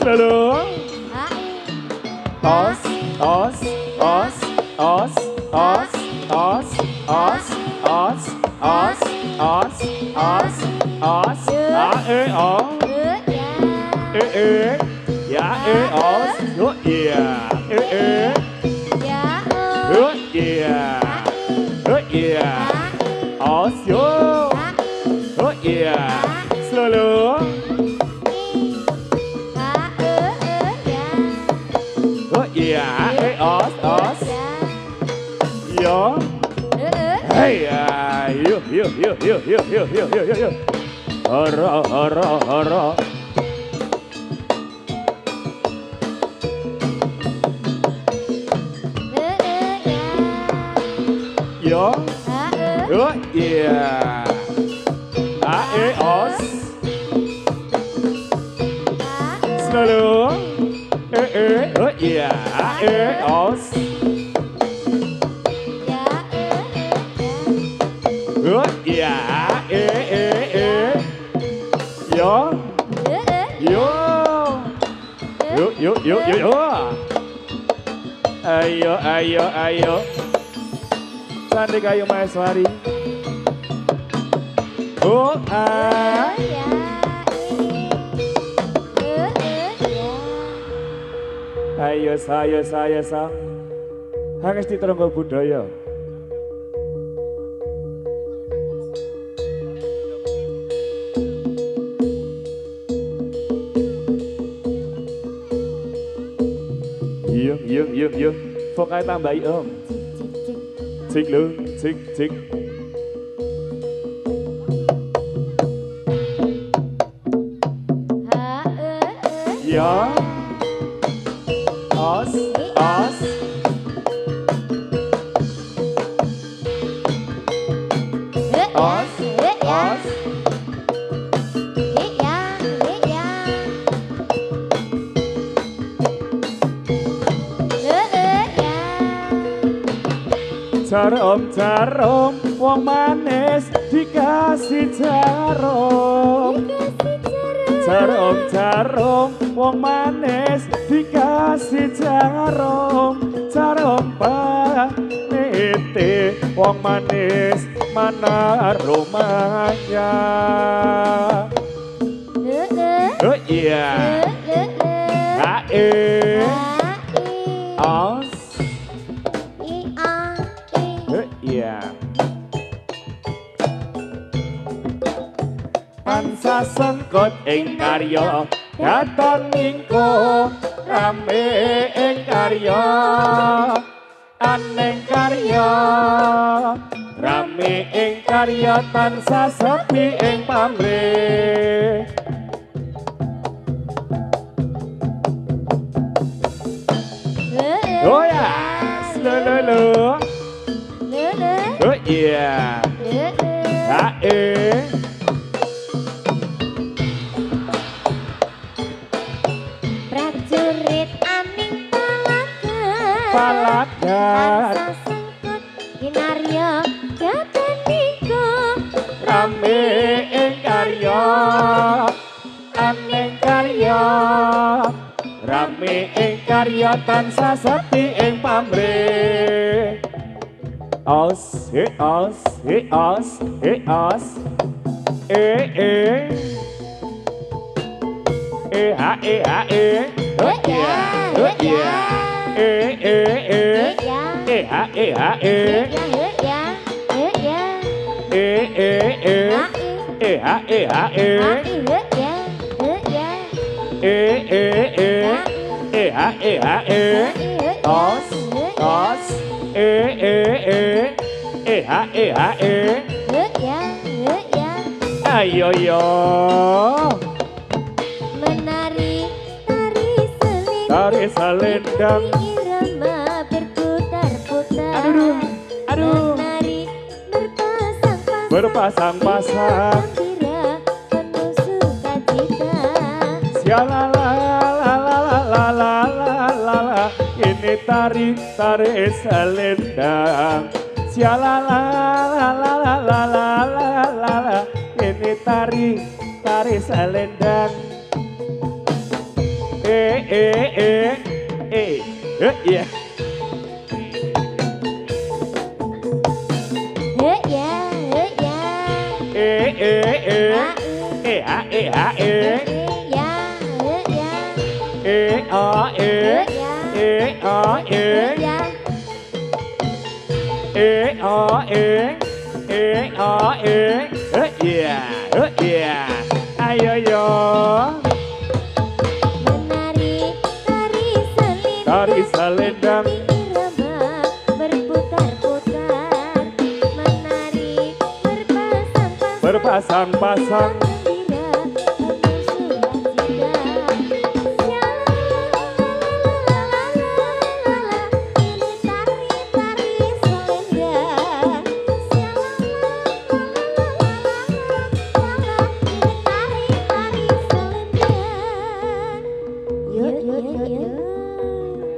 Selalu. Os, os, os, os, os, os, os, os, os, os, os, os, a e o, ya e os, yo yeah, yo yeah, os yo, yeah, selalu. Iya, os, os, yo, hey, yuk, yuk, yuk, yuk, yuk, yuk, yuk, yuk, yuk, yuk, horo, horo, horo, yo, yo, iya, os, selalu. Yeah, os. Yeah, yo, yo, yo. Ayo, ayo, ayo. Cantik ayo Maheswari. Oh, ayo saya sang Hangesti Tronggo Budaya. Yuk vokal tambahi om. Cik lu, cik. Ya. Os, os. Os, os. Jarum, wong manis dikasih jarum. Jarum, wong manis dikasih jarum. Jarum paniti, wong manis mana rumahnya? Oh iya, os. Iya. Pansa sengkot ing karya datang mingko rame ing karya aneng karya rame ing karya pansa sepi ing pamrih. Oh ya, lho. Oh iya. Prajurit aning palagan Pansa sengkut kinarya datang mingko rame ing karya aneng karya rame ing karya tansah sepi ing pamrih. Os, os, os, os, ha, oh yeah, oh yeah, ha, os, os, ayo yo menari tari selendang irama berputar-putar aduh menari berpasang-pasang berpasang-pasang gembira penuh sukacita sialalalalalalala ini tari selendang sialalalalalalala ini tari selendang Yeah. Ayo yo. Menari tari selendang irama berputar-putar, menari berpasang-pasang.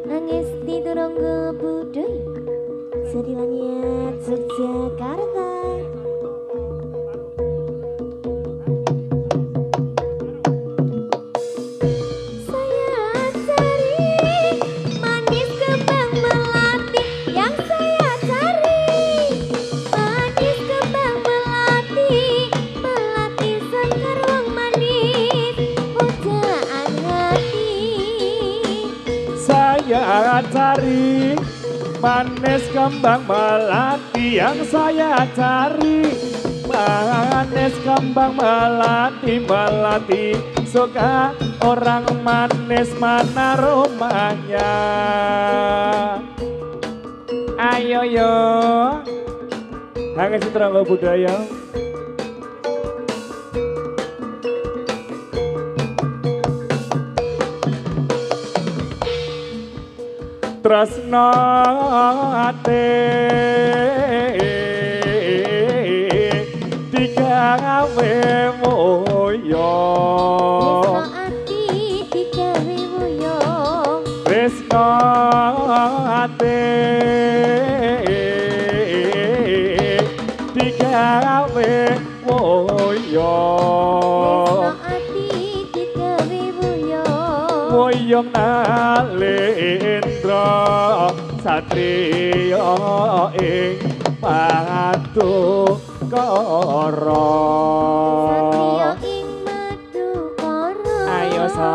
Nangis di Turangga Budaya Sedilangit Yogyakarta. Saya cari manis kembang melati, yang saya cari manis kembang melati, melati sekar wong manis pujaan hati. Saya cari manis kembang melati, yang saya cari manis kembang melati, melati suka orang manis, mana rumahnya? Ayo yo, Hangat Turangga Budaya. Tresno ate digawe moyo, Tresno ate digawe moyo, moyong nalendra satriya ing Madukara. Ayo sa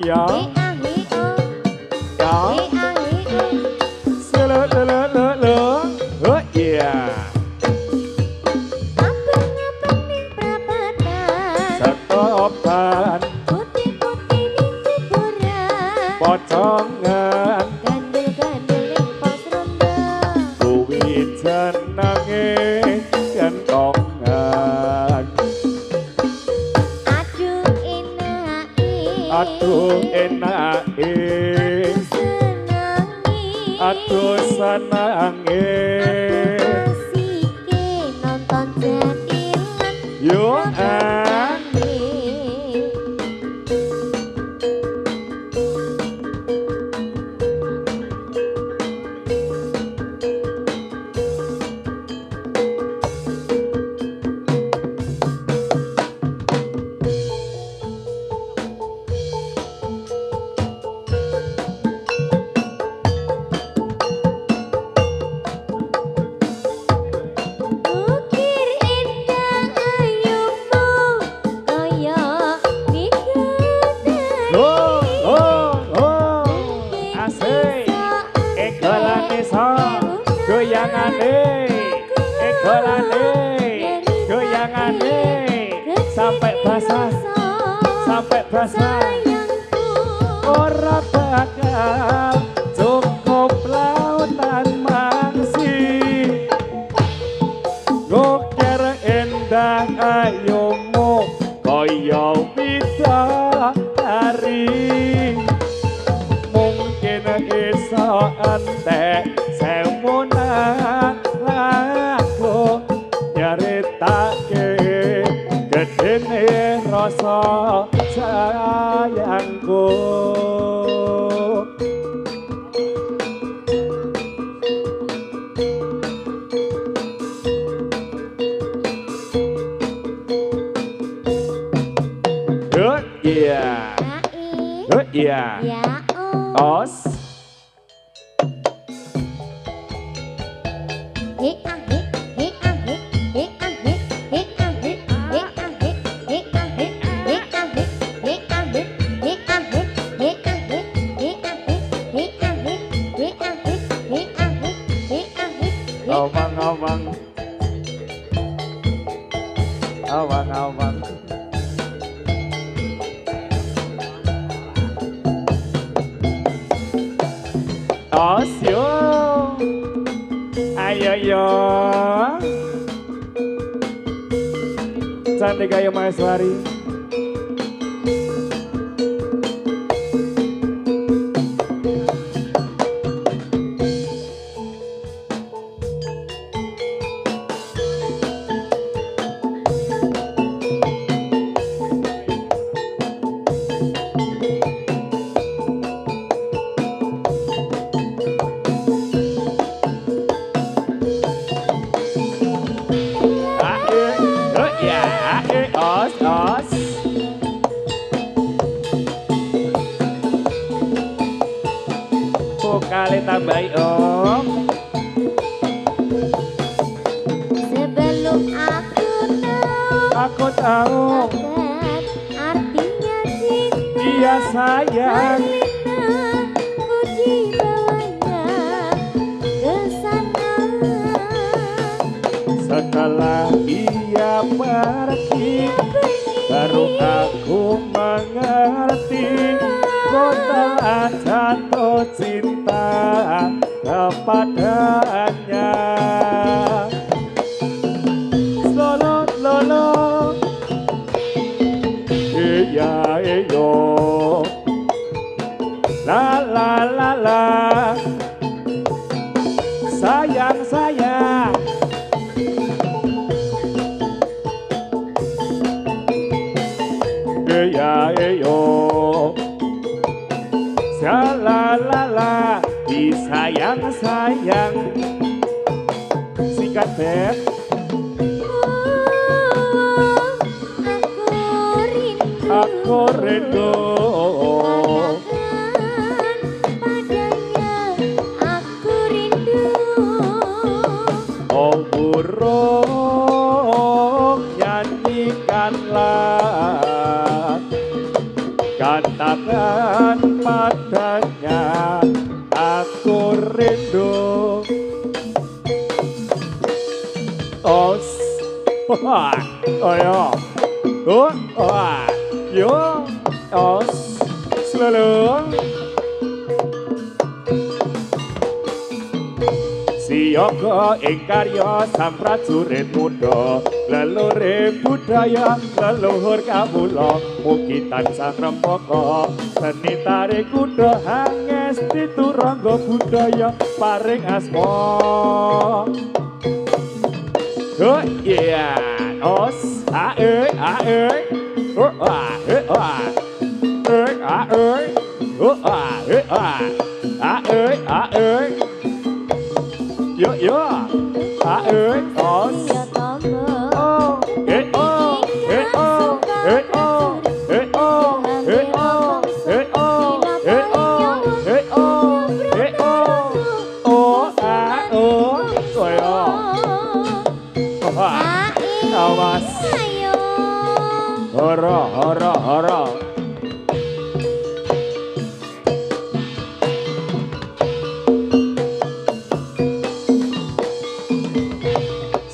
ya oh yeah. Setopan pocongan kuwi jenenge kentongan. Aduh enake, aduh senange, yo goyangane sampai basah ora bakal cukup lautan mangsi, ngoker endah ayomu kaya bidadari, mungkin iso entek semunan lagu nyaritake gedene rasa sayangku. ya. Ya Os. He ah he he ah he he ah he he ah he he ah he he ah he he ah he he ah he he ah he he ah he he ah he he ah he he ah he he ah he he ah he. Awang awang. Awang awang. Os yo. Ayo yo. Cantik kayak Maheswari. Os, os. Vokale tambahi om. Sebelum Aku tahu artinya cinta. dia sayang. Ku dibawanya ke sana. Setelah ia pergi, baru aku mengerti kau telah jatuh cinta kepadanya. Lolo, lolo, iya, iyo, la, la, la, la, sayang, sayang. Ya yo, salalala, disayang sayang, sikat beb. Aku rindu. Padanya aku rindu. Oh burung nyanyikanlah, katakan padanya aku rindu. Os, oh ya, yo, os, selalu. Siyaga ing karya sang prajurit muda, leluhur budaya leluhur kawula, mugi tansah rempaka seni tarik kuda hangesti turangga budaya paring asma. Oh yeah, os ae oh ae oh ae yo yo os oh oh oh awas hara hara hara.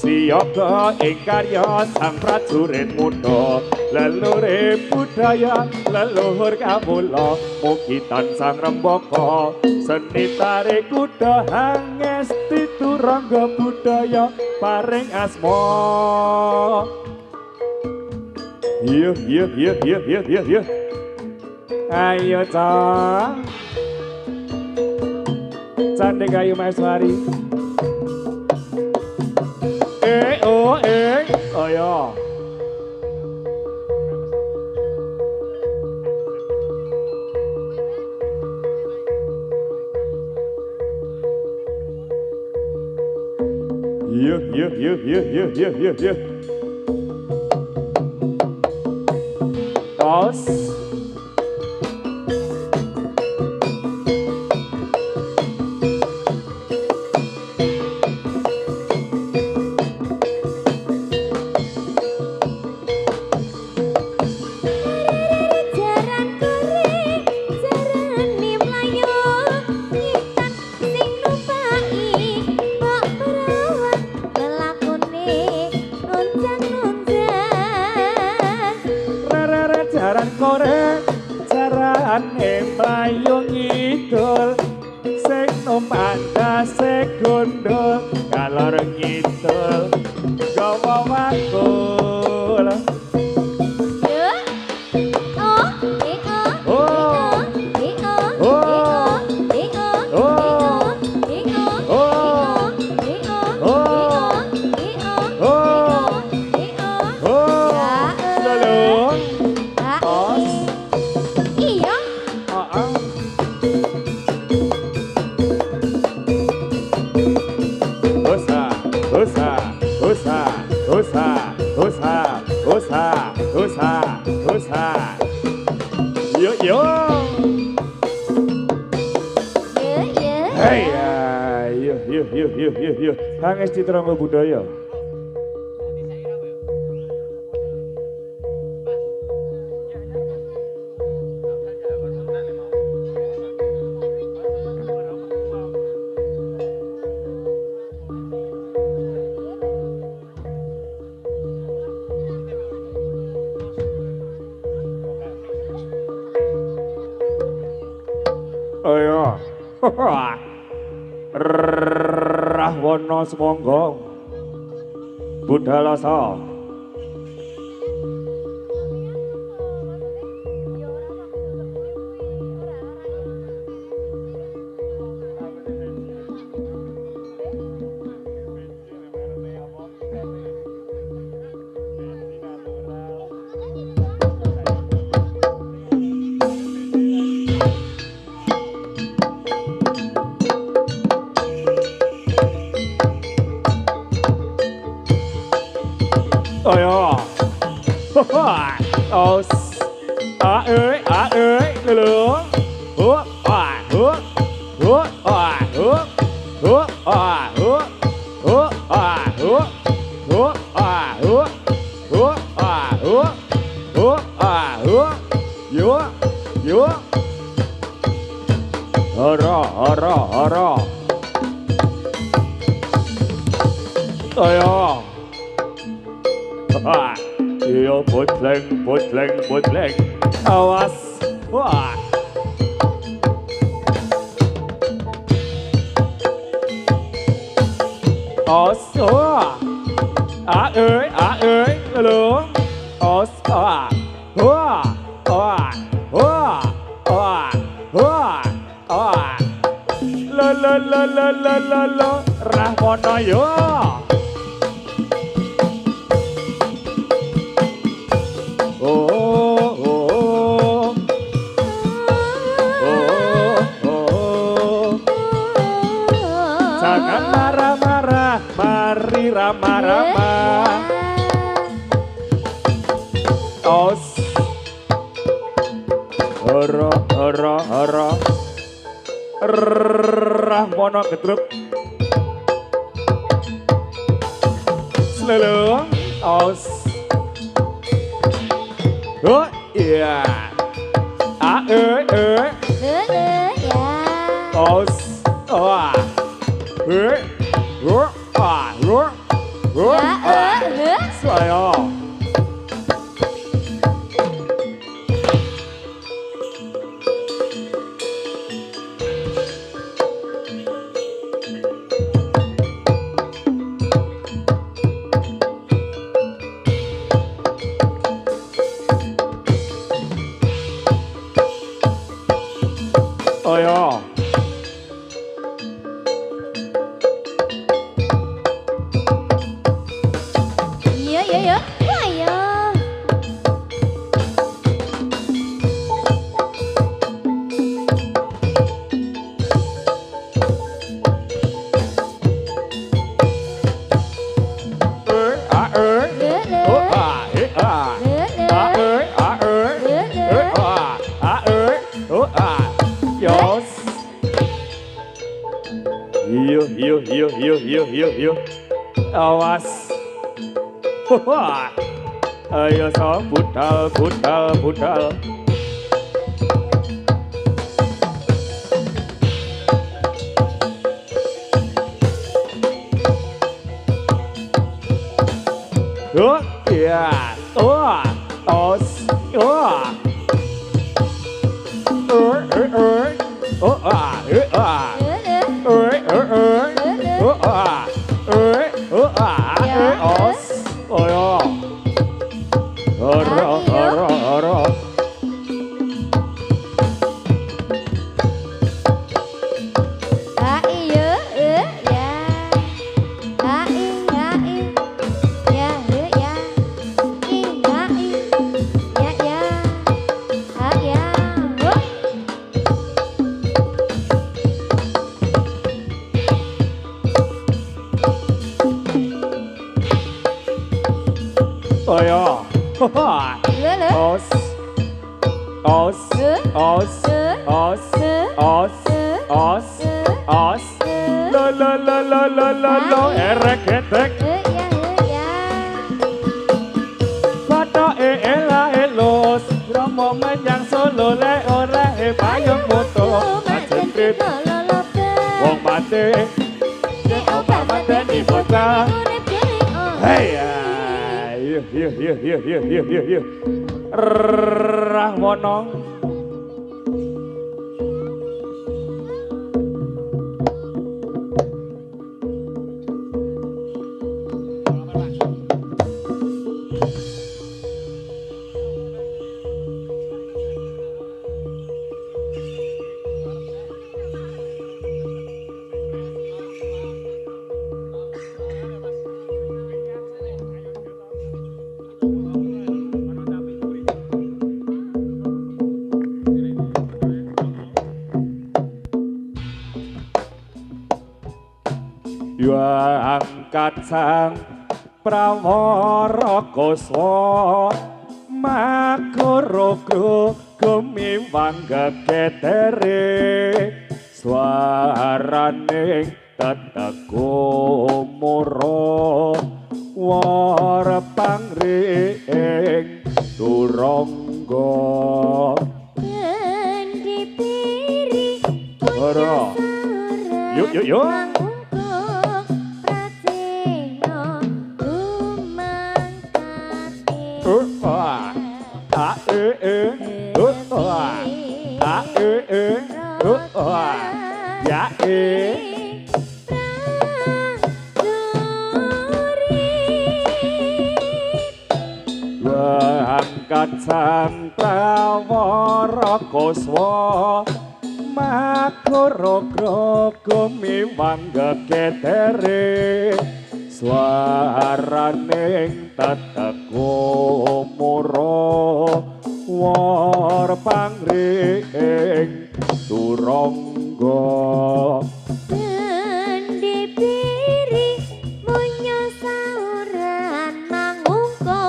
Siyaga ing karya sang prajurit muda, leluhur budaya leluhur kawula, mugi tansah rembaka seni tarik kuda hangesti turangga budaya paring asma. Yo yo yo yo yo yo yo. Ayo cang, cantik kayu Maheswari. Oh ya. Yeah. Os. Rere jaran korek jarane mlayu ngidul sing numanda segondol kalor ngidul gawa wakul Yo yo. Hey, yo. Hangesti terangga budaya. Ayo. Rahwana semonggo. Budhalasa. Ayo. Os. Ơi, lửa. Hứa. Hara. Ayo. Iyo butleng. Awas. Wah. Os. Ơi, lửa. Os. Lo. Rahwana yo. Jangan marah-marah, mari rama-rama. Os. Hara. Rahwana gedruk. Selelung. Os. Oh iya. Ơi. Ya. Os. Wah. Saya. Ayo. Iya. Wah ya. Yo. Awas. Ayo so budal. ya, os, Rahwono angkat sang prawara koso makoro gumiwang gegetere swaraning teteko moro war pangring turangga dipiri ora yuk angkat sang prawara koswa makoro gumiwang gegetere swaraning teteko moro war pangring turangga dipiri munya sauran mangungko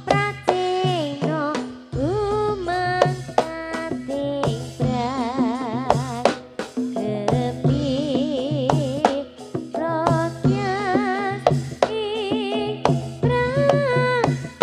pracena umangkate brat kepi rotyas ing praduri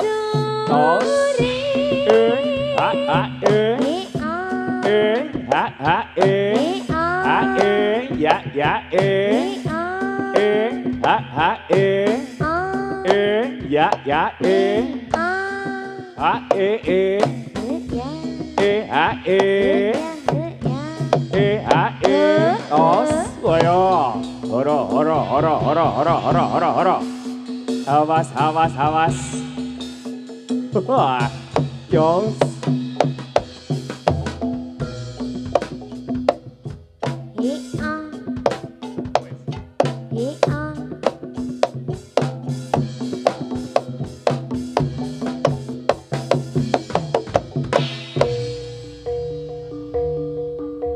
awas Jos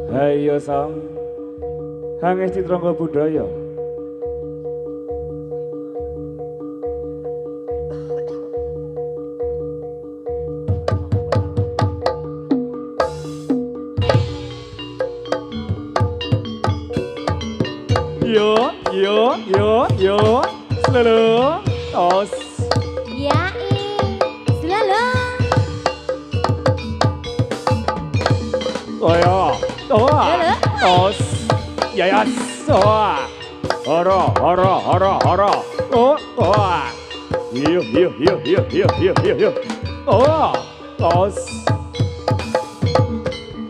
Hayo sang Hanges Citrangga Budaya Yo selalu tos ya selalu tos ya soa horo Yo. Oh, tos.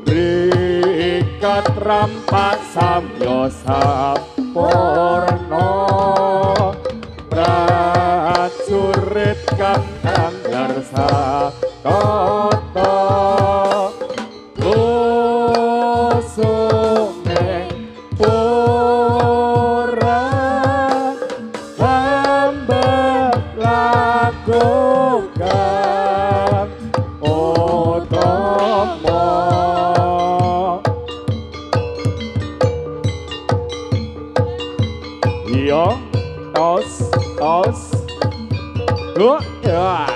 Rikat rampak samyo saporno. Prajurit kang anggar sakoto. Lusume pura hamba lakukan utama. Iya, tos. Ya.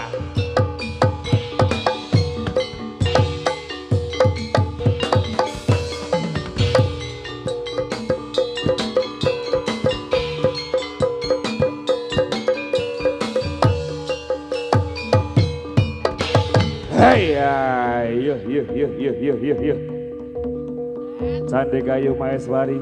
Hey, yo. Candi Kayu Maheswari.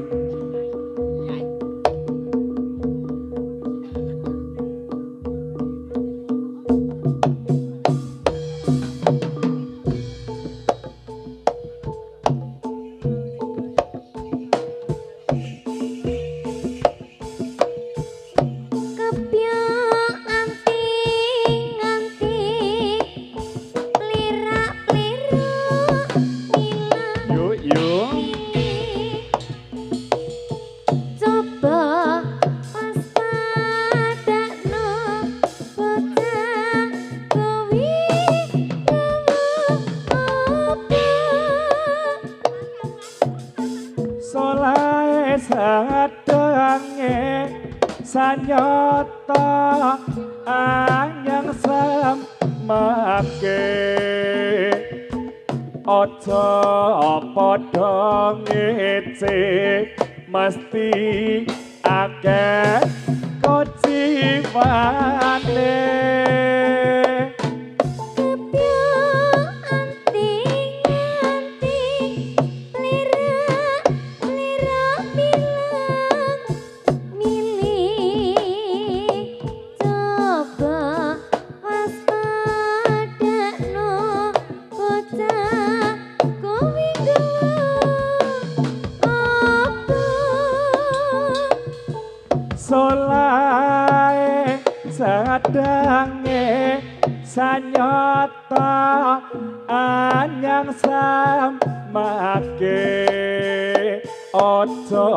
Solae sadange sanyata anyang samake aja padha ngece mesti akeh kociwane. Solae sadange sanyata anyang samake aja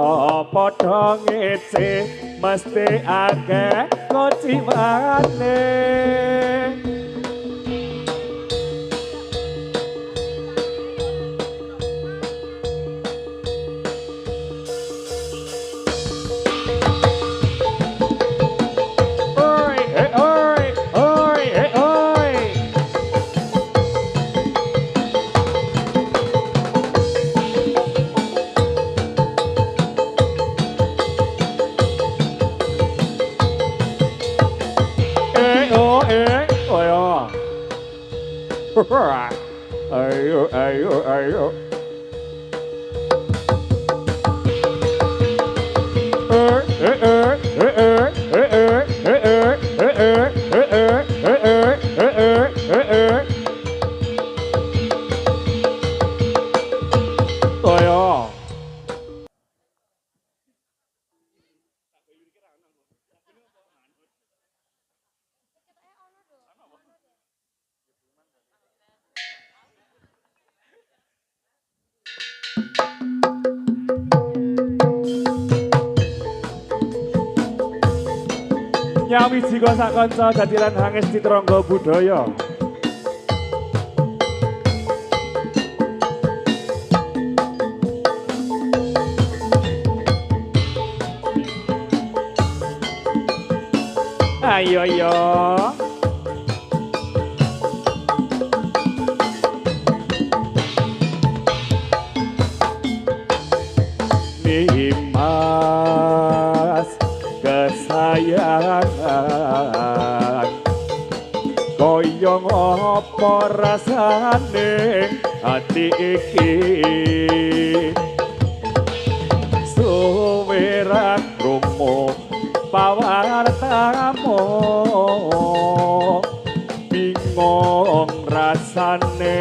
padha ngece mesti akeh kociwane. Ayo. Nyawiji kok sak kanca dadilan hangis citrangga budaya. Ayo. Nimas kesayangan koyong apa rasane hati iki suwe ra krungu pawartamu bingung rasane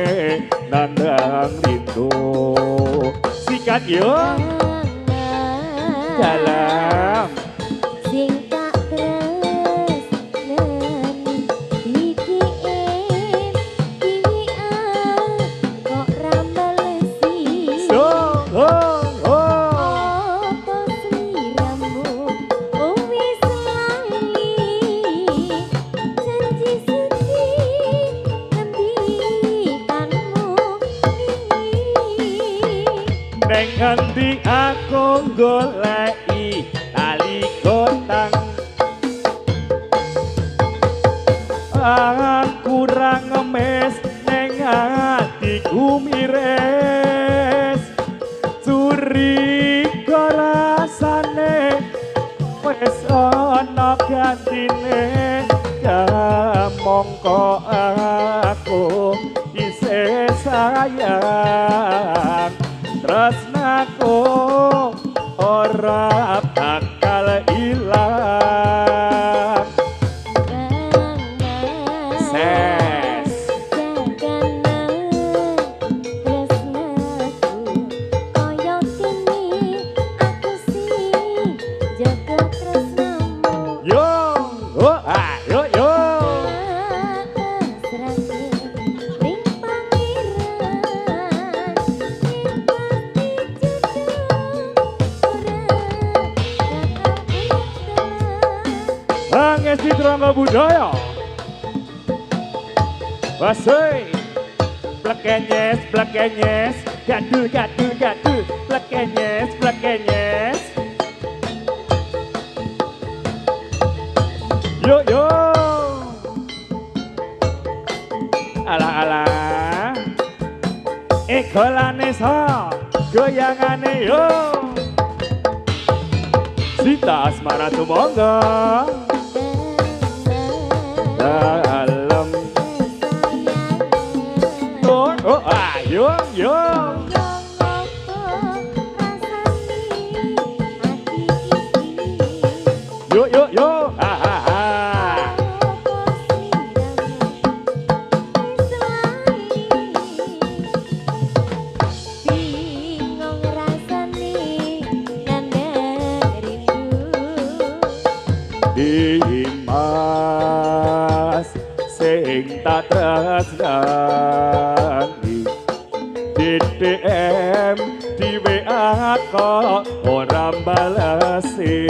nandang rindu sikat yo dalam sing tak tresnani iki kok rambalesi apa sliramu wis lali janji suci ngendikanmu neng ngendi aku goleki tali kotang kurang ngemes neng hatiku mires curiga rasane wis ana gantine mongko aku isih sayang tresnaku ora bakal ilang ses yo yo yo Angesi Trangga Budaya Wasoi Plekenyes, plekenyes Gadul, gadul, gadul Plekenyes, plekenyes Yo, yo Alah, alah Golane sa Goyangane yo Sita Asmara Tumongga dalam oh ayo yo yo yo yo ha ha ha bingung rasane nandang rindu Dimas sing tak tresnani di DM di WA kok ora balesi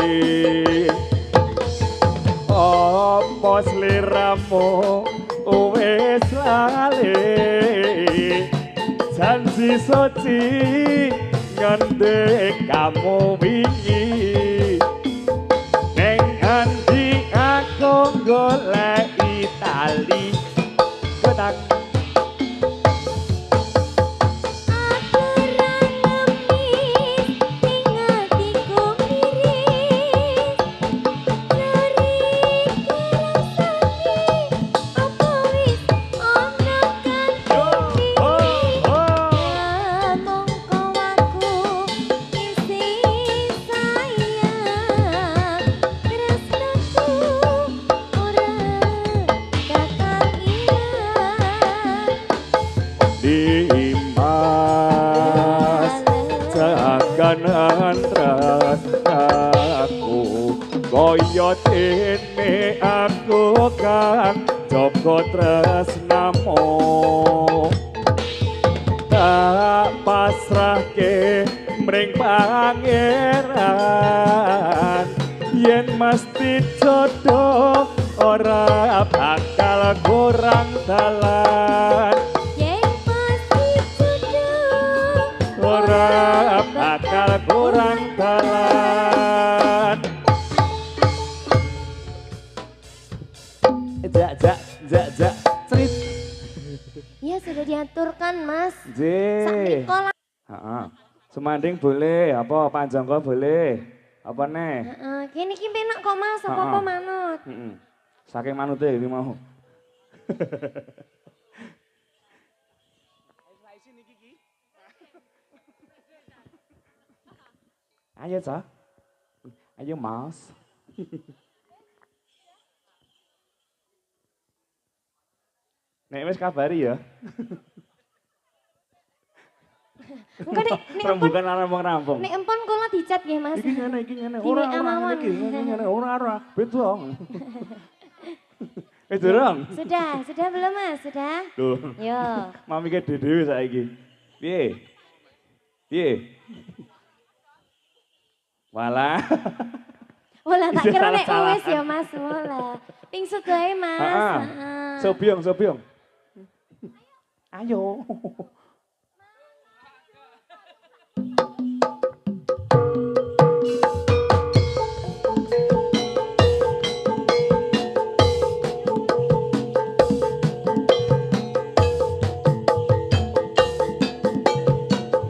apa sliramu wis lali janji suci ngendek kamu wingi goleki tali ketang Dimas jaganan tresnaku kaya dene aku kang jaga tresnamu tak pasrahke mring pangeran yen mesti jodoh ora bakal kurang dalan ora bakal kurang dalan jak cerit ya sudah diaturkan mas J semanding boleh apa panjangko boleh apa nih kini penak kok mas apa manut saking manute iki mau ayo Cak ayo mas Nek wis kabari ya. Engko nek Rembukan rampung-rampung. nek empon kula dicat nggih Mas. Iki ngene. Di WA mawon. Ora. Beda. Durung. Sudah belum Mas? Sudah? Loh. Yo. Mami ke dhewe saiki. Piye? Walah. Wala tak kira nek Salah-salahan. wis ya Mas, wala. Pingsut wae Mas. Heeh. Heeh. Sobyong. Ayo.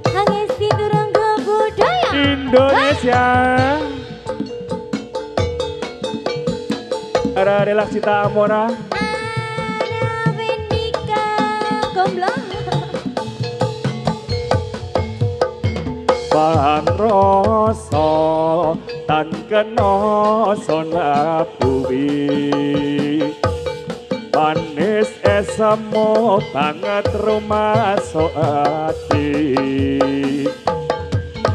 Hangesti turangga budaya. Indonesia. Ada relaksi Amora. Ana Bendika Gomblo. Pan rasa tan kena sona bumi. Manis esemo banget rumaso ati.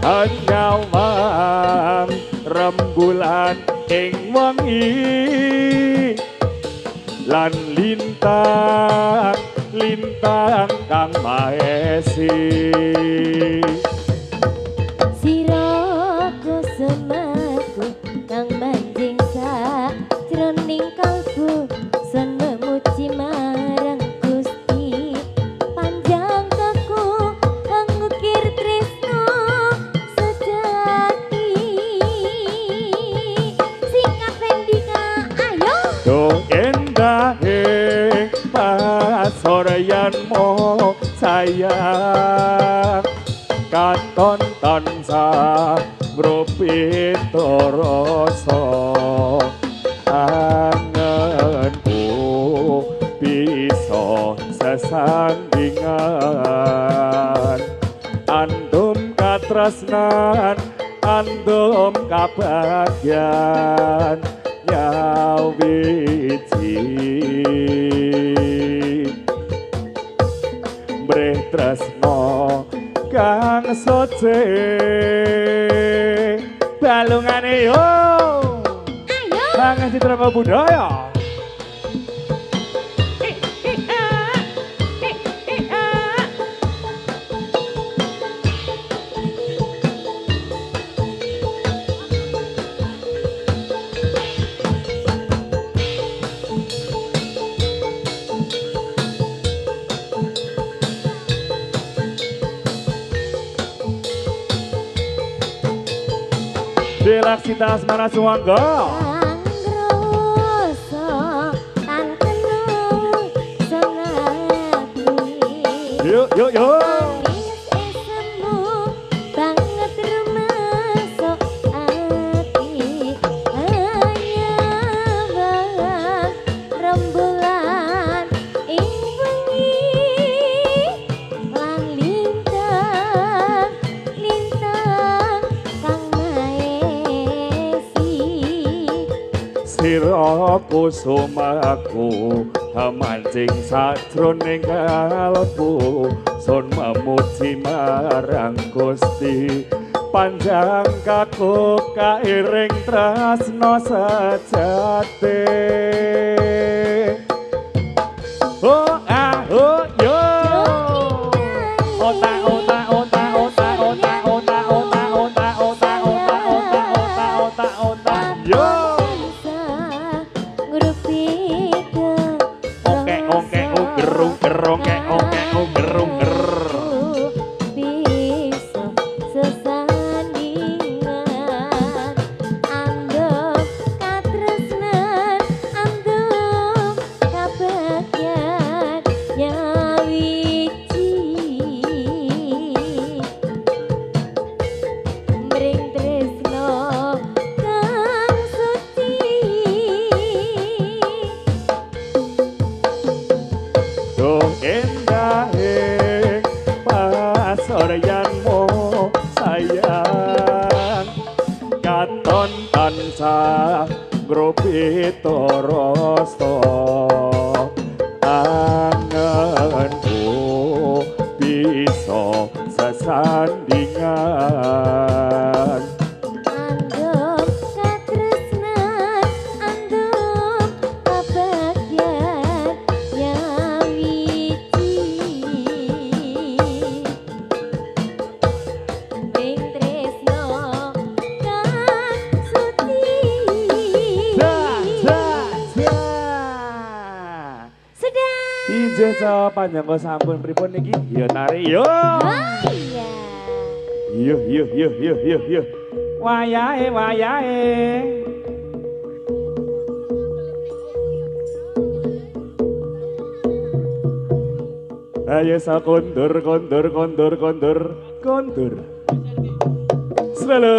Anyawang rembulan ing wengi lan lintang kang maesi. Sira kusemaku kang manjing sak jroning kalbu sun memuji marang Gusti panjang teku ngukir tresno sejati singkat pendika ayo Do endahe pasoryanmu sayang katon tansah ngropito rasa angenku bisa sesandingan andum katresnan andum kabagyan nyawiji breh tresno kang soce balungane yo ayo Hangesti Turangga Budaya. Delaksita Asmara Suwangga. Kang ngrasa tan kenung sengati Yuk. Manis esemu banget rumasuk ati hanya bawang rembulan ing wengi lan lintang kang maesi Sira kusumaku mancing sajroning kalbu sun memuji marang Gusti panjang kaku kairing tresno sejati. Oh yo. Otak yo. Oke gerung gerung bisa sesandingan andum katresnan andum kabagyan nyawiji mring tresno kang suci Do endahe pasoryanmu sayang katon tansah pitorosto angenku bisa sesandingan Andom katresnan, andom kebahagiaan yang wiji. Ning tresno kang suci. Sedang. Ije panjang kok sampun pripun niki ya tari yo Iya. yo wayahe ayo sakondur kondur selalu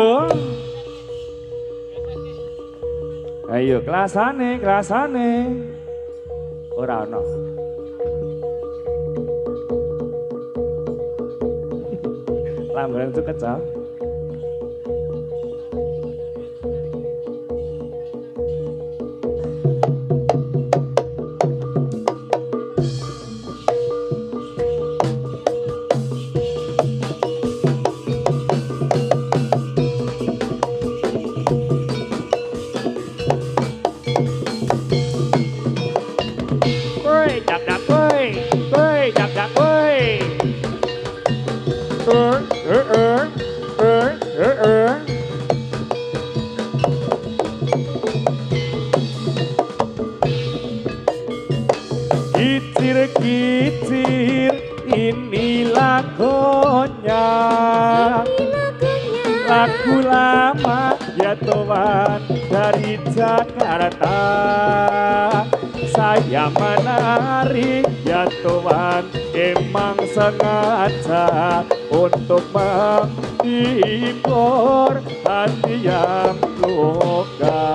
ayo kelasane ora ono lambaran itu kecil Kicir ini lagunya lagu lama ya Tuhan dari Jakarta saya menari ya Tuhan emang sengaja untuk menghibur hati yang luka.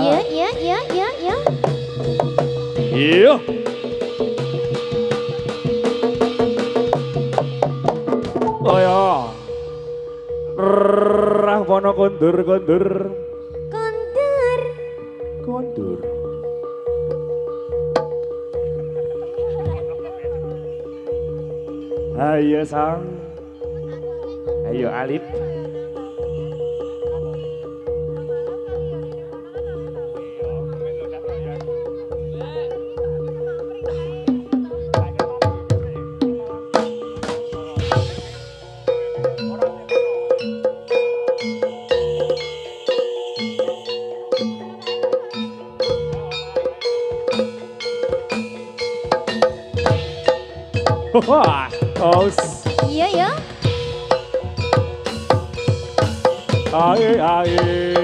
Ya. Iya. Oh ya. Rahwana kondur. Ayo sang. Ayo Alip. Wah, Iya ya. Ae.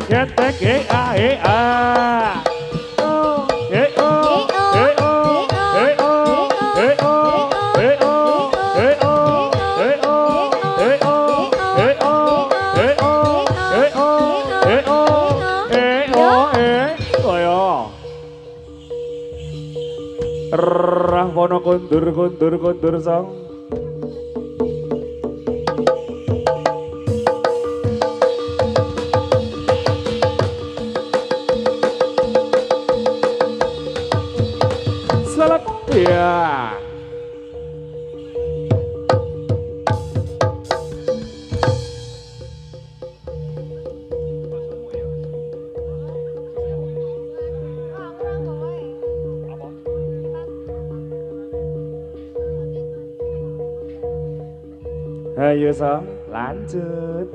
ketek a Rahwono kondur song. Selamat ya. Ayo Song, lanjut.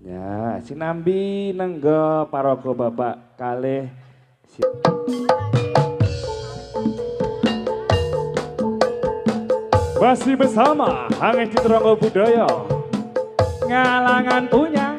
Ya, sinambi nenggo paraga bapak kalih. Masih bersama Hangen Citrangga Budaya Ngalangan punya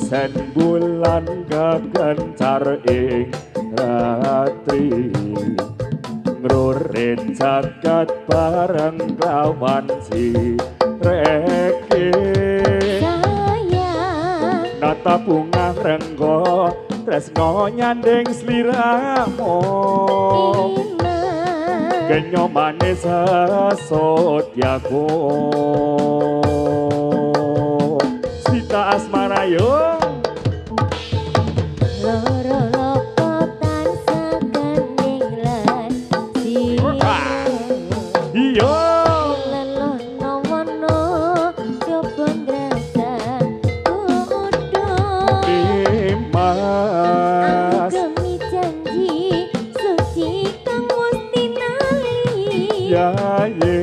sen bulan kagencar ing ratri ngrurit jagat bareng lawan si reke sayang nata bunga renggo tresno nyanding sliramu genyo manis sesotyaku Sita asmara yo loro lopotan sekening lan iyo lelono wono coba ngrasa kudu Dimas demi janji suci kang mesti nali ya ye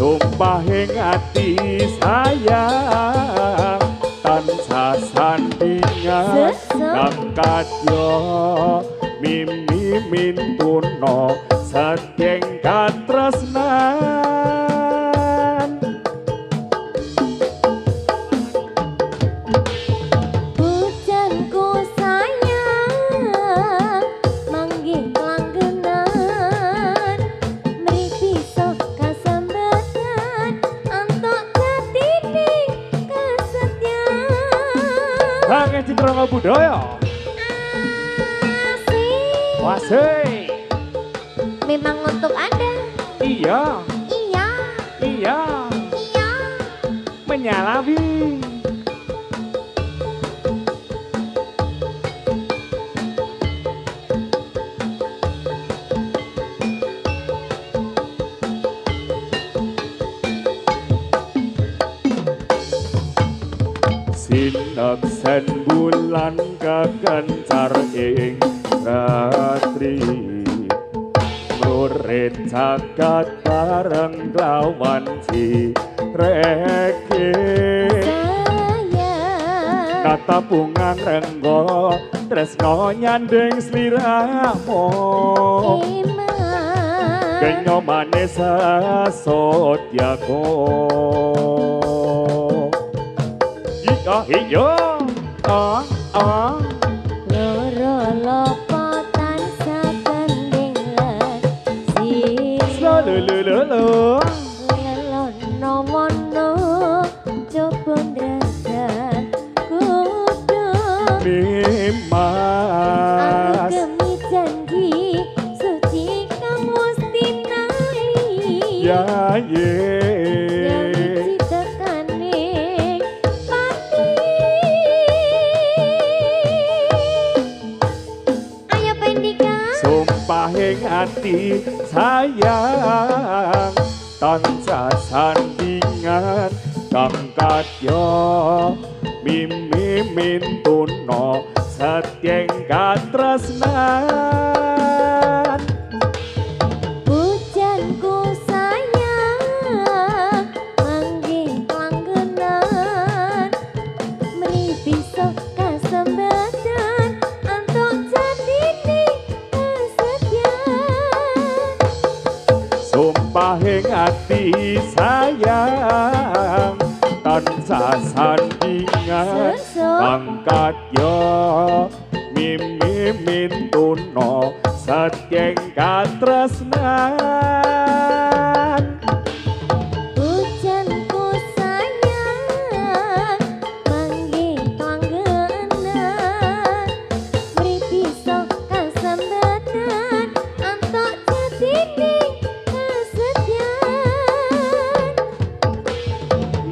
Sumpahing ati sayang tansah sandingan ngangkatyo mimi mintuno saking katresnan pujanku sayang manggih langgenan mriki sok Hangen Citrangga Budaya Wasih memang untuk Anda iya iya iya iya menyalawi Sinaksen bulan kagencar ing ratri murid jagat bareng lawan si reke sayang nata bunga renggo tresno nyanding sliramu genyo manis sesotyaku iyo loro lopotan sakending lan lelo wono coba ndrasan kudu Dimas demi janji suci kang mesti nali ya ye Sumpahing ati sayang tansah sandingan kang kadya mimi tuna satyeng katresnan Pujanku sayang manggih langgenan meni bisa kasembatan antuk jatine kesetiaan sumpahing ati sayang tansah sandingan kang kadya mimi tuna satyeng katresnan Pujanku sayang manggih langgenan mri bisa kasembatan antuk jatine kesetiaan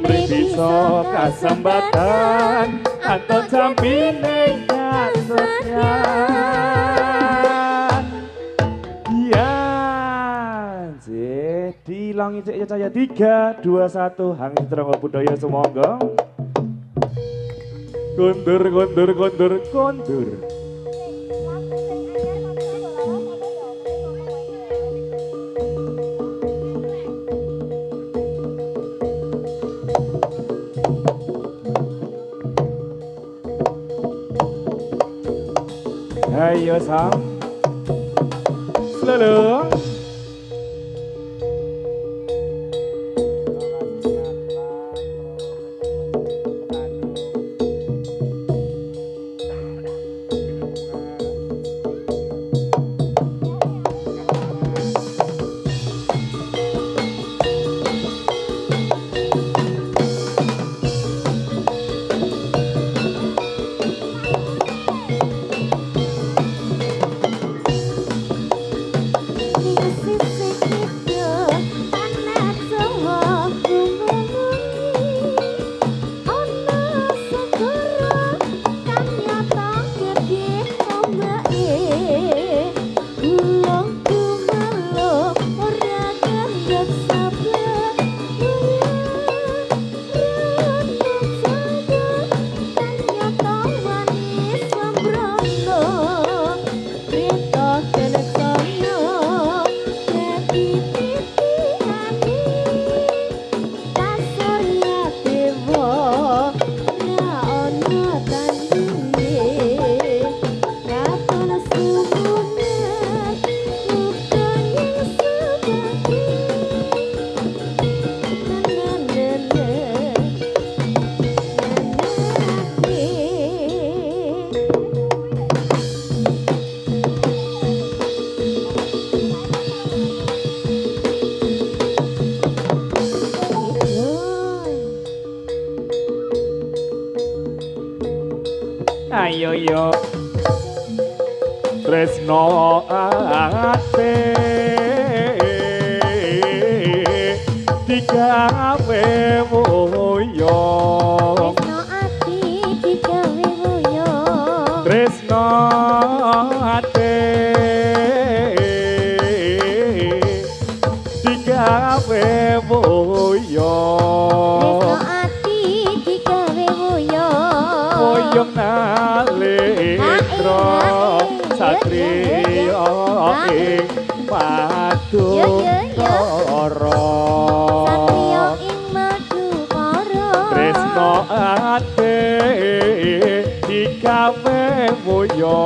mri bisa kasembatan antuk jambine kesetiaan ya dilangi cek cahaya 3, 2, 1 Hang Trenggo Budaya Sumangga kondur kondur kondur kondur ayo sang selalu ayo yo tresno ate digawe woyo tresno ati digawe woyo tresno ate digawe woyo tresno ati digawe woyo Oyong nalendra satriya ing Madukara satriya ing Madukara tresno ate digawe moyo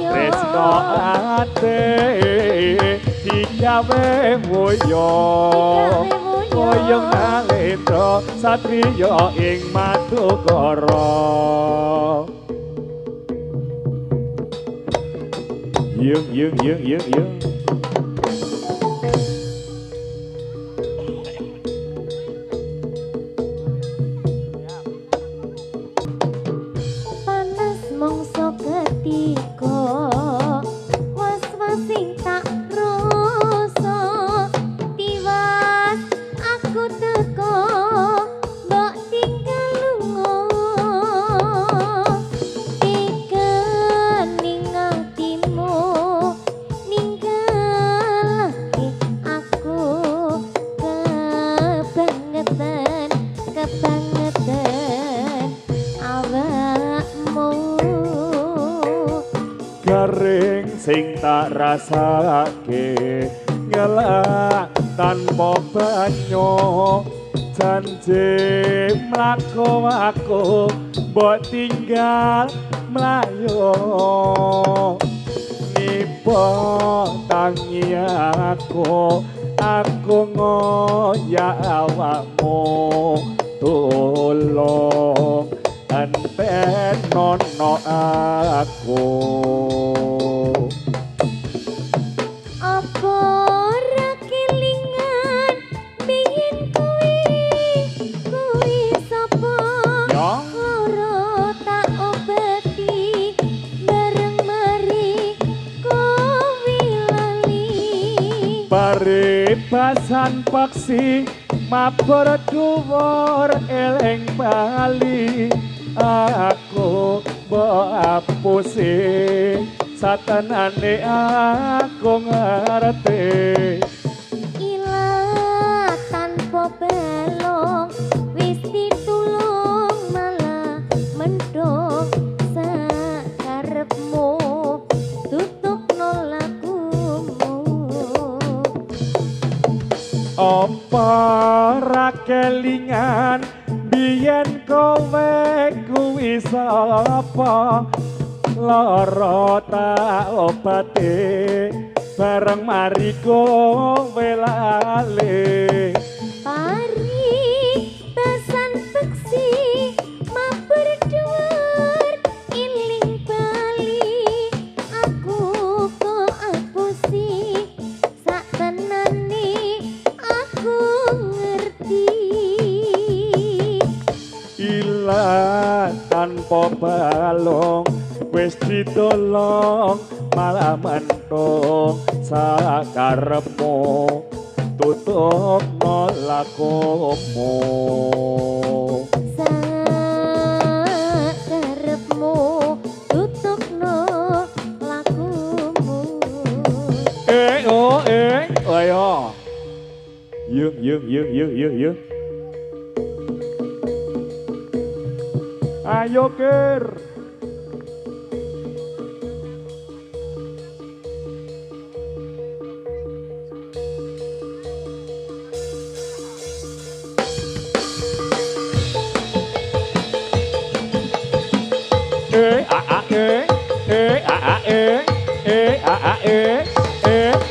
tresno ate digawe moyo Oyong nalendra satriya ing Madukara Yung panas mongso ketika was-wasing tak rasa tiwas aku teko mbok tinggal lunga tekan ning atimu ninggal sing tak rasake ngelak tanpa banyo janji mlaku aku mbok tinggal mlayu nipo tangi aku ngoyak awakmu tolong anpen nono aku apa ora kelingan biyen kuwi sapa ya ora tak obati bareng mari kowe lali paribasan paksi mabur dhuwur eling bali aku mbok apusi satenane aku ngerti ilang tanpa belong wis ditulung malah mendong sakarepmu tutupno lakumu apa ra kelingan biyen kowe kuwi sapa lara tak obati bareng mari kowe lali pari pesan peksi mabur dhuwur iling bali aku kok apusi sak tenane aku ngerti ilang tanpa balong wis ditolong malah mentung sakarepmu tutupno lakumu sakarepmu tutupno lakumu ayo yuk ayo ker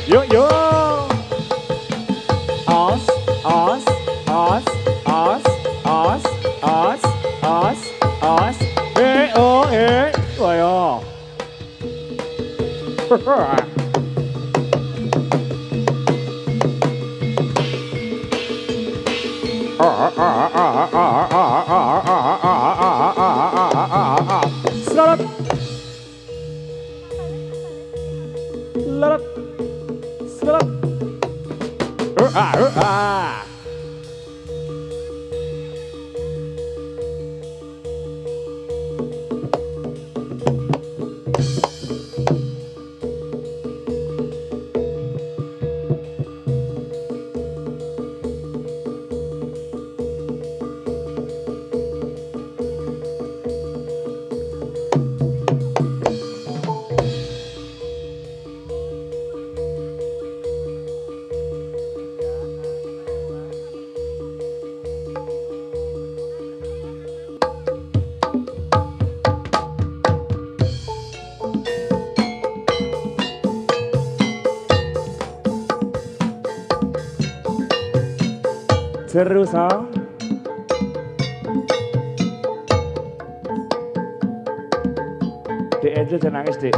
yo yo os os os os os os os os ayo selamat selamat seru sang Dek Angel jangan nangis Dek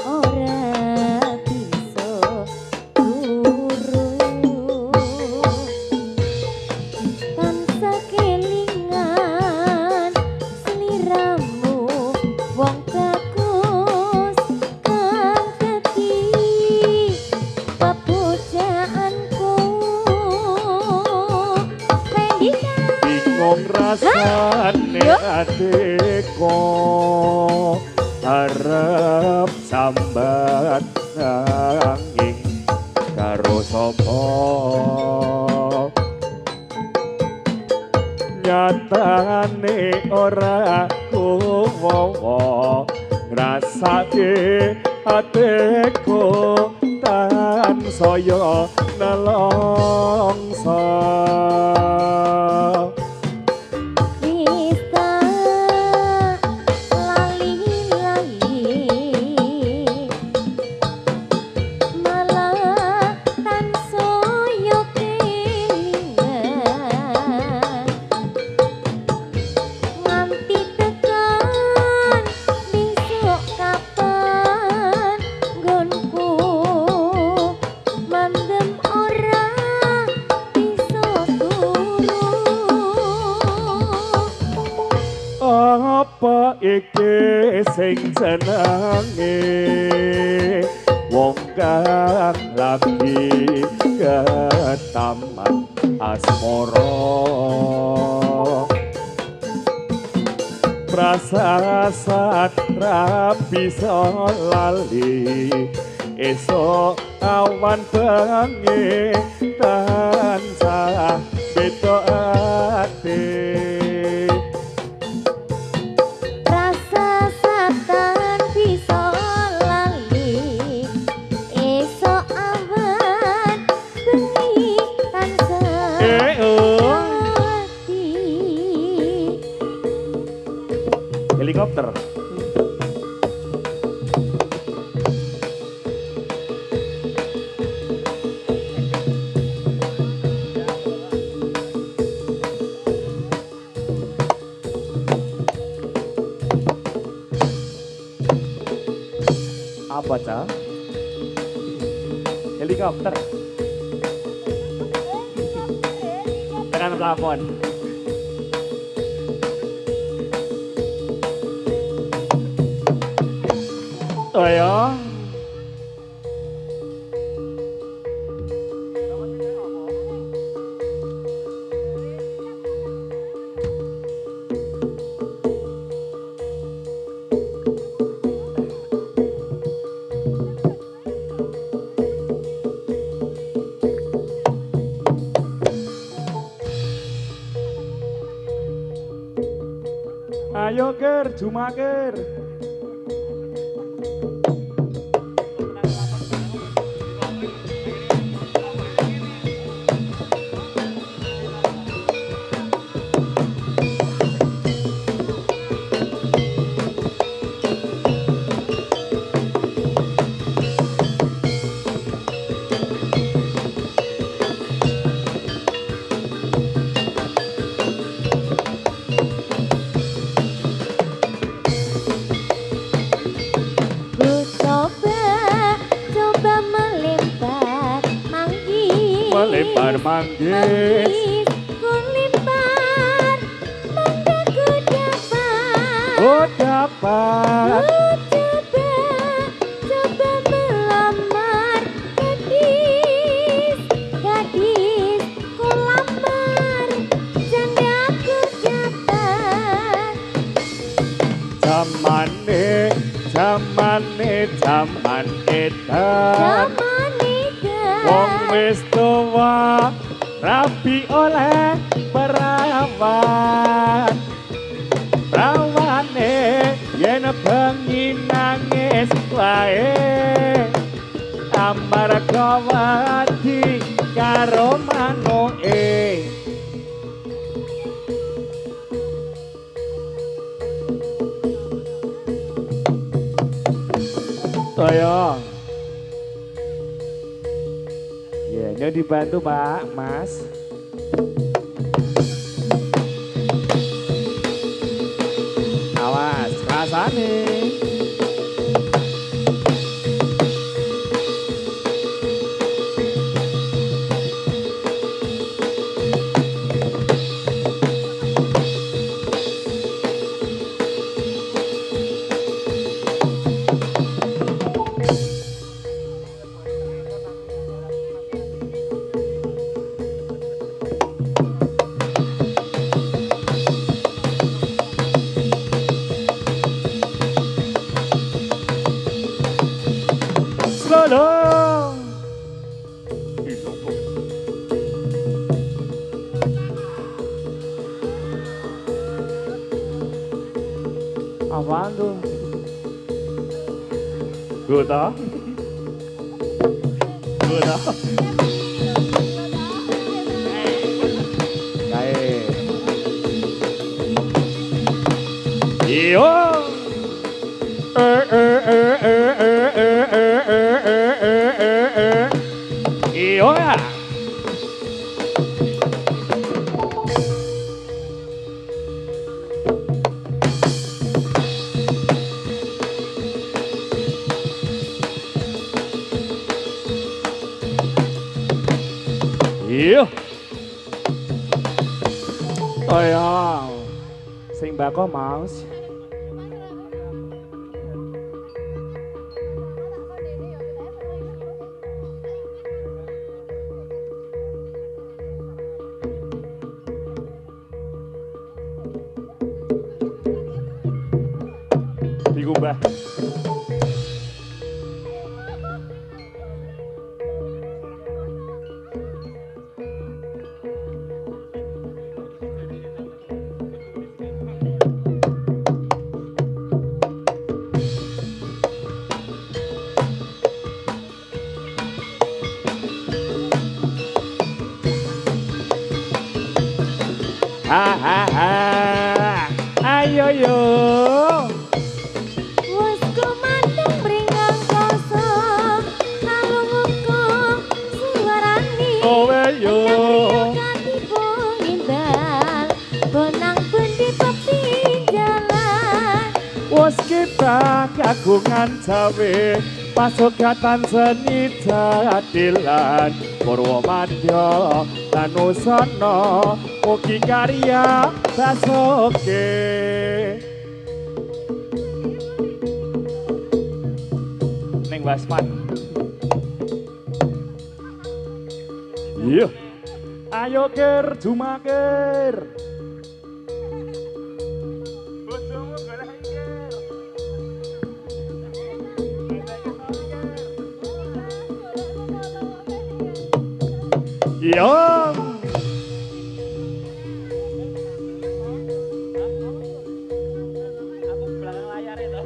Ora bisa turu hatiku harap sambat nanging karo sapa nyatane ora kuwowo ngrasake hatiku tansaya nelongso apa iki sing jenenge wong kang lagi ketaman asmara prasasat ra bisa lali esok awan bengi tansah beda ati helikopter. Apa cah? Helikopter. Tekan plafon. Oh ya. Ayo ker, jumaker. Melempar manggis, ku lempar, mangga ku dapat. oh dapat. Coba melamar gadis, gadis ku lamar, janda ku dapat. Zaman edan, wong wis tuwa rapi oleh perawan. Rawane yen bengi nangis wae, amarga wedi karo manuke. Toyo. Ya, ini dibantu Pak, Mas. Awas, rasane. Apaan tuh? Gota? Gota? Kae. Iyo. Iyo ya. Iya. Oh ya. Sing bako Mas. Digubah. Ayo yo. Wes kumandung bringang kosong, nalung hukum suarani. Kowe yo. Katipu ngindal, bonang pundi pepinjalan. Wes kita kagungan cawe, pasogatan seni jadilan. Purwomadya lan Usana, mugi karya Basuki. Ning Basman. Iya. Ayo ker jumakir. Bojomu golek ker. Iya. Aku belakang layar itu.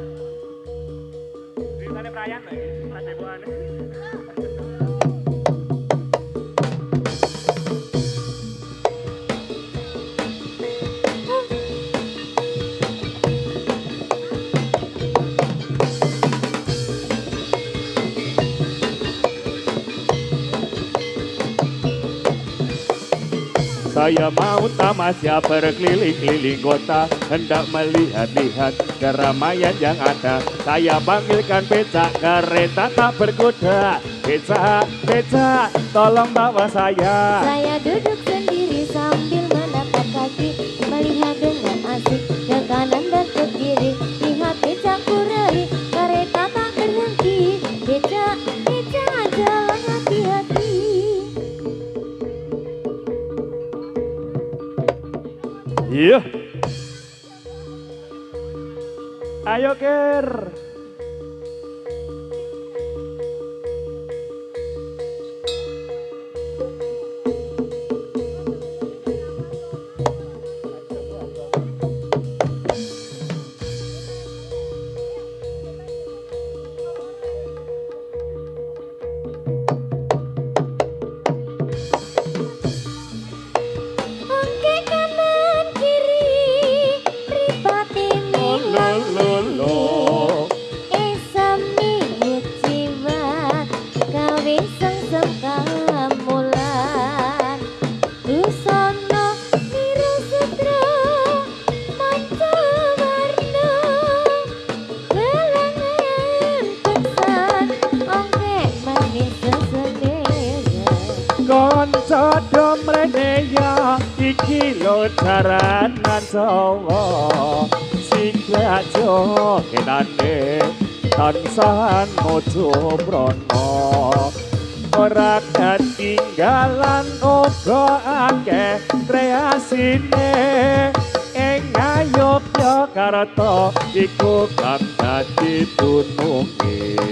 Ceritanya perayaan lagi, Prasebuan. Saya mau tamasya berkeliling-keliling kota, hendak melihat-lihat keramaian yang ada. Saya panggilkan becak, kereta tak berkuda. Becak, becak, tolong bawa saya. Saya duduk sendiri sambil menatap kaki, melihat dengan asik ke kanan dan ke kiri. Lihat becak kureli, kereta tak berhenti. Becak, becak, jalan hati-hati. Iya. Ayo ker. Ongke kanan kiri, ripati Lo. esami muciwat, gawe sengsem kamulan. Busana biru sutra, manca warna, belangan pesan, ongke manis sesendera. Konco domrene ya, iki lo jaranan Jawa. Siklajo kenane tansahan mojo brono. Ora ketinggalan uga akeh kreasine. Ing Ngayogyakarta iku kang dadi tununge.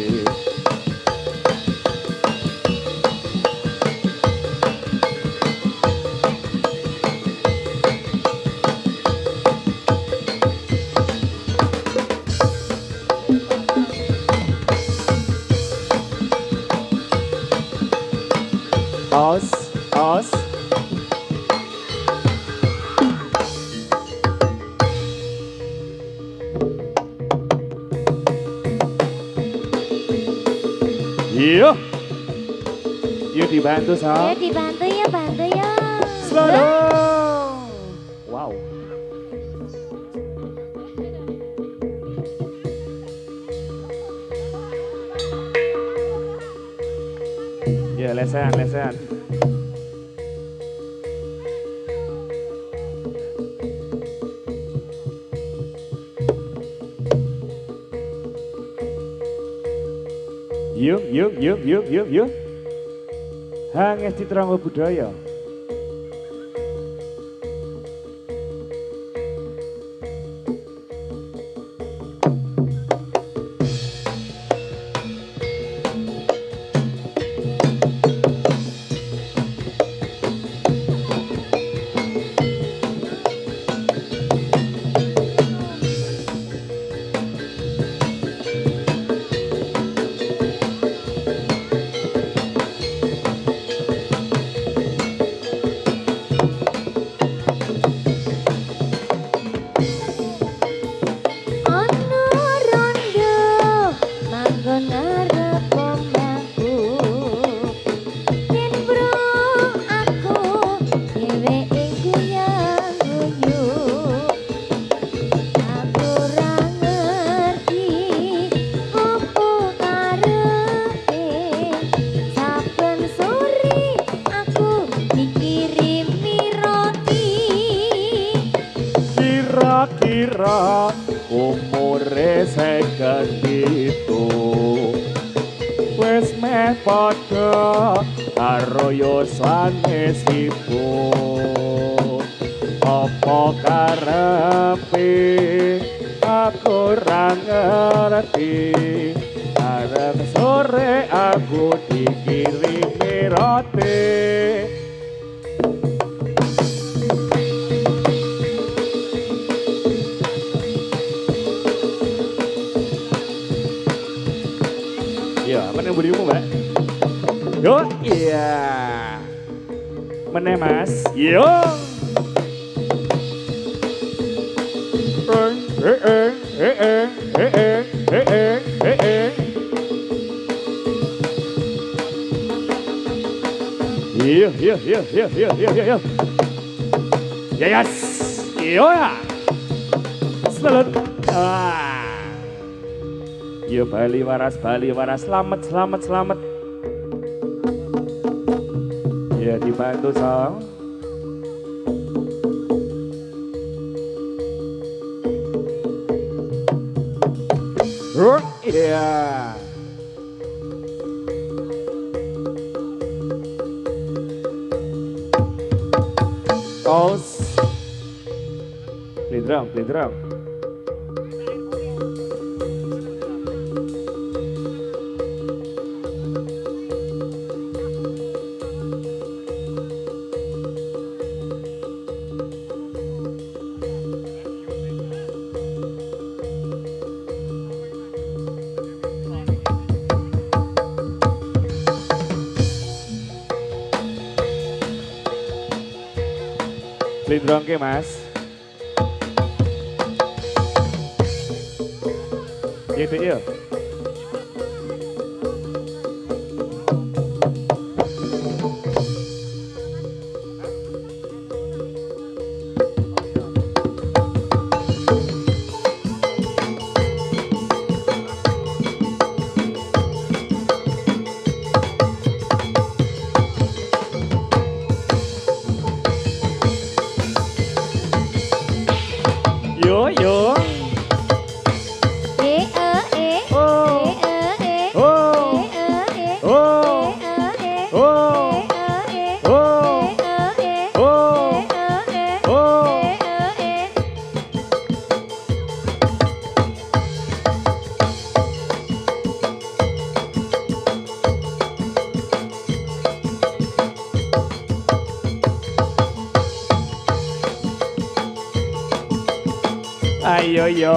Os, os. Yuk. Yuk dibantu, Sal. Ya dibantu ya, bantu ya. Selamat. Wow. Ya, lesehan, lesehan. Yuk, yuk, yuk, yuk, yuk, yuk. Hanges diterangkan budaya. Kira-kira umure seket pitu wis meh padha karo yuswanesipun apa karepe aku ora ngerti arep sore aku dikirimi roti. Ya, mana yang berimu, Mbak? Yo, iya. Mana, Mas? Yo. Iya, iya, iya, iya, iya, iya, iya. Ya, yes. Yo ya. Selamat. Ya Bali waras, selamat, selamat, selamat. Ya dibantu Sal. Iya. Tos. Play drum, play drum. Lindrong ke Mas. Gitu ya. Yo yo. Ayo yo.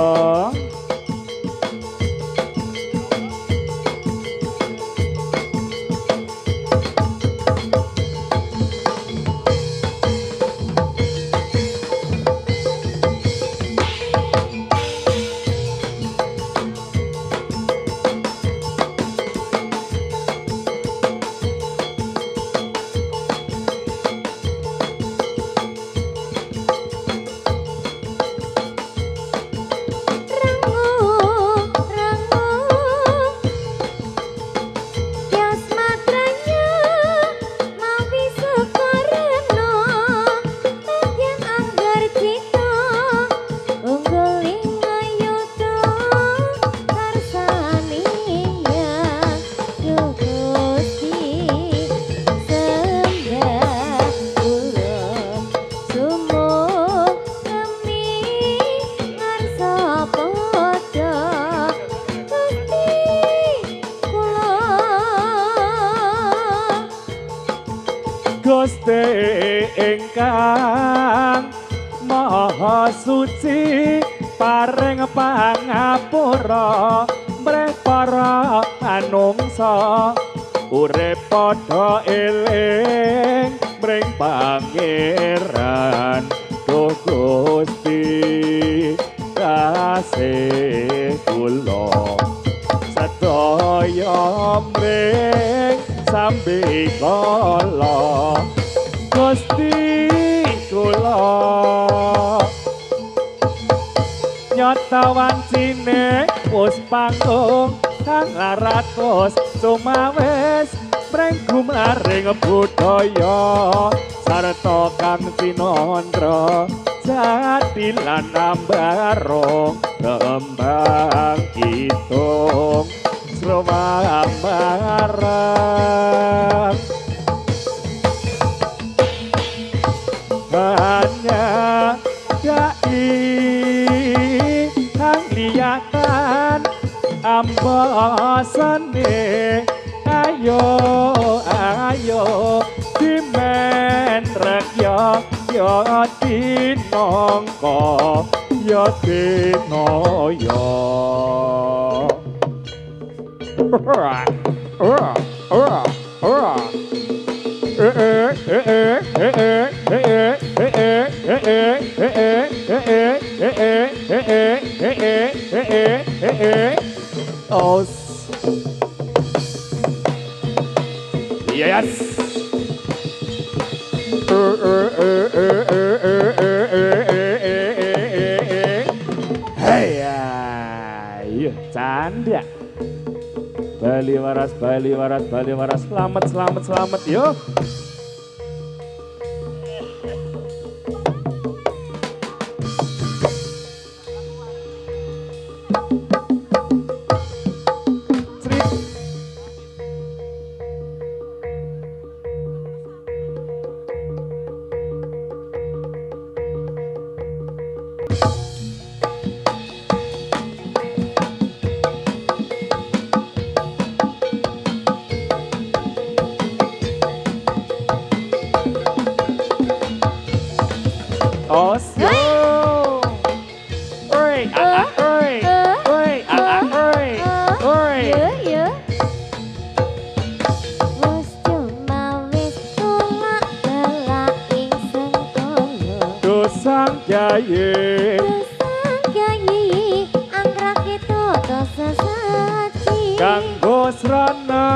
ingkang maha suci paring pangapura mrih para manungsa urip padha eling mring pangeran Duh Gusti kasih kula sedaya mring sambi kala Gusti kula nyata wancine wis panggung kang ratus sumawis mring gumaring budaya sarta kang sinandra jati lan ambarong kembang kitung sromamarang hanya dai kang liyatan ambasane ayo ayo dimen rekya ya dinangka ya dinoyo Oh, yes. Hey, ayo canda. Bali waras, Bali waras, Bali waras. Selamat, selamat, selamat, yuk. Osyo, oi, oi, oi, oi, oi. Wes cuma wis tulak belak ing sengkono. Dosang jaye, Dosang jayi anggrek itu dosa saji. kanggo srana,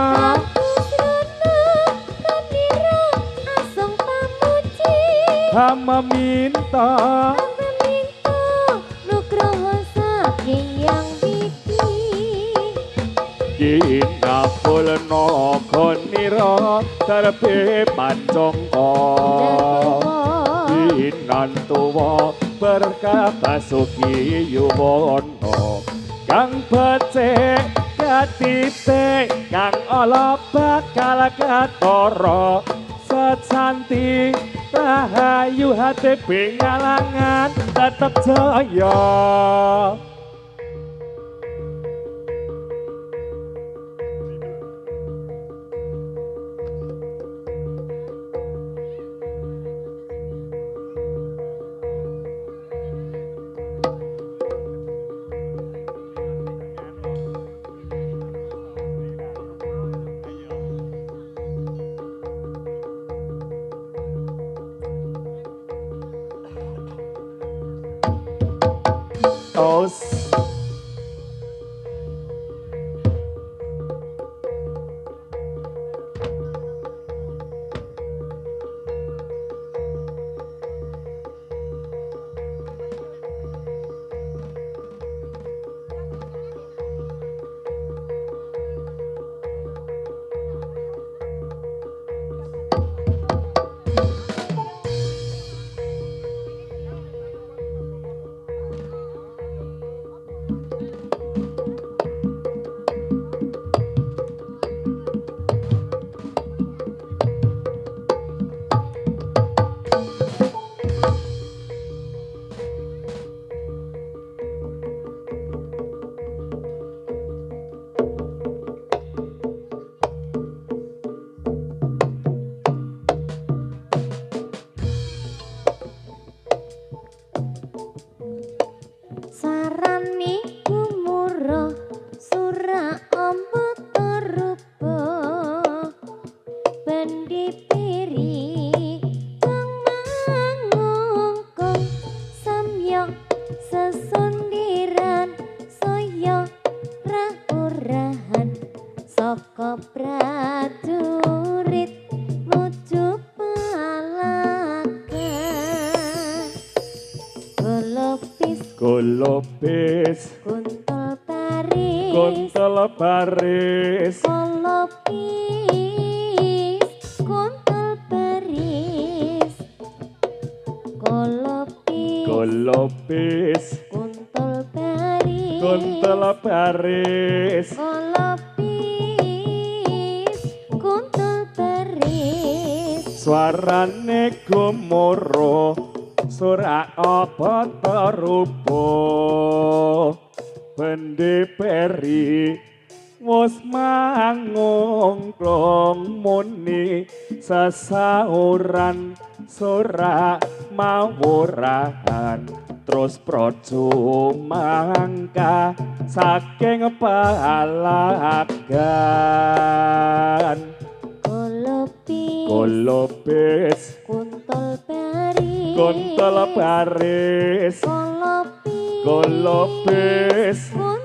hama minta nugroho saking yang witi kinapul naga nira terpe pancangka dinantuwa berkah basuki yuwana kang becik katite kang ala bakal katara secanti rahayu hati pengalangan tetap jaya Os Saka prajurit nuju Palagan Golopis Kuntul Paris Kuntul Paris Kolopis Kuntul Paris Kolopis Golopis Kuntul Paris Kuntul Paris Kolopis Kuntul Paris Suarane gumoro Sura apa tarupo Bende peri Wos mangung klong muni Sasauran sura mawurahan Terus projo mangka Saking Palagan Golopis Kuntul Paris Kuntul Paris Kolopis Golopis Kuntul